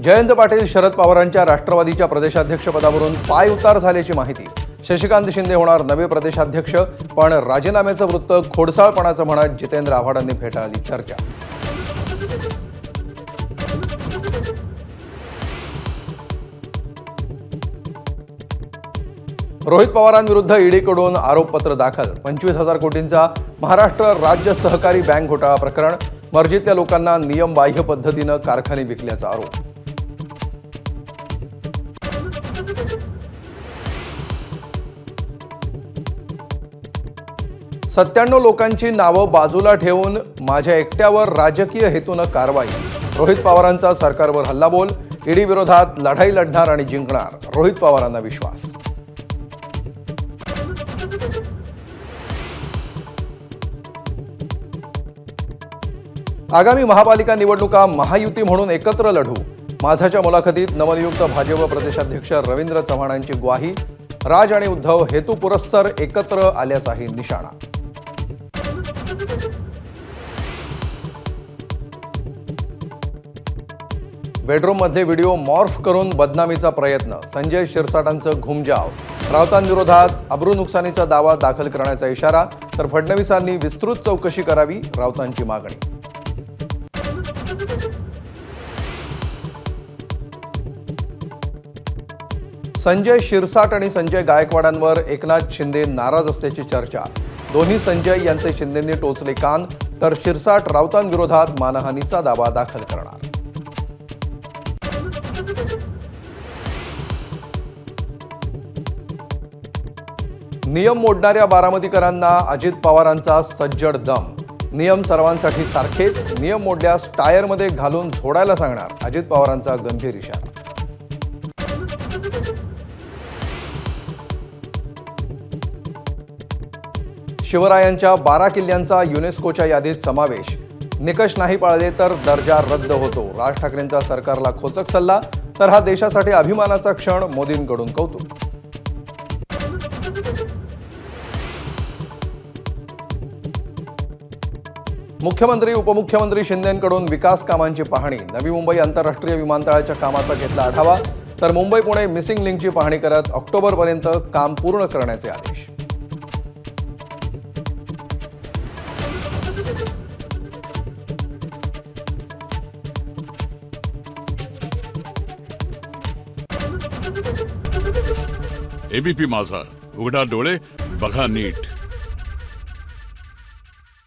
जयंत पाटील शरद पवारांच्या राष्ट्रवादीच्या प्रदेशाध्यक्षपदावरून पायउतार झाल्याची माहिती। शशिकांत शिंदे होणार नवे प्रदेशाध्यक्ष, पण राजीनाम्याचं वृत्त खोडसाळपणाचं म्हणत जितेंद्र आव्हाडांनी फेटाळली चर्चा। रोहित पवारांविरुद्ध ईडीकडून आरोपपत्र दाखल। 25,000 कोटींचा महाराष्ट्र राज्य सहकारी बँक घोटाळा प्रकरण। मर्जीतल्या लोकांना नियमबाह्य पद्धतीनं कारखाने विकल्याचा आरोप। 97 लोकांची नावं बाजूला ठेवून माझ्या एकट्यावर राजकीय हेतून कारवाई। रोहित पवारांचा सरकारवर हल्लाबोल। ईडी विरोधात लढाई लढणार आणि जिंकणार, रोहित पवारांना विश्वास। आगामी महापालिका निवडणुका महायुती म्हणून एकत्र लढू। माझाच्या मुलाखतीत नवनियुक्त भाजप प्रदेशाध्यक्ष रवींद्र चव्हाणांची ग्वाही। राज आणि उद्धव हेतुपुरस्सर एकत्र आल्याचाही निशाणा। बेडरूममध्ये व्हिडिओ मॉर्फ करून बदनामीचा प्रयत्न। संजय शिरसाटांचं घुमजाव। राऊतांविरोधात अब्रू नुकसानीचा दावा दाखल करण्याचा इशारा, तर फडणवीसांनी विस्तृत चौकशी करावी, राऊतांची मागणी। संजय शिरसाट आणि संजय गायकवाडांवर एकनाथ शिंदे नाराज असल्याची चर्चा। दोन्ही संजय यांचे शिंदेंनी टोचले कान, तर शिरसाट राऊतांविरोधात मानहानीचा दावा दाखल करणार। नियम मोडणाऱ्या बारामतीकरांना अजित पवारांचा सज्जड दम। नियम सर्वांसाठी सारखेच, नियम मोडल्यास टायरमध्ये घालून झोडायला सांगणार, अजित पवारांचा गंभीर इशारा। शिवरायांच्या 12 किल्ल्यांचा युनेस्कोच्या यादीत समावेश। निकष नाही पाळले तर दर्जा रद्द होतो। राज ठाकरेंचा सरकारला खोचक सल्ला, तर हा देशासाठी अभिमानाचा क्षण, मोदींकडून कौतुक। मुख्यमंत्री उपमुख्यमंत्री शिंदेंकडून विकास कामांची पाहणी। नवी मुंबई आंतरराष्ट्रीय विमानतळाच्या कामाचा घेतला आढावा, तर मुंबई पुणे मिसिंग लिंकची पाहणी करत ऑक्टोबरपर्यंत काम पूर्ण करण्याचे आदेश। एबीपी माझा, उघडा डोळे बघा नीट।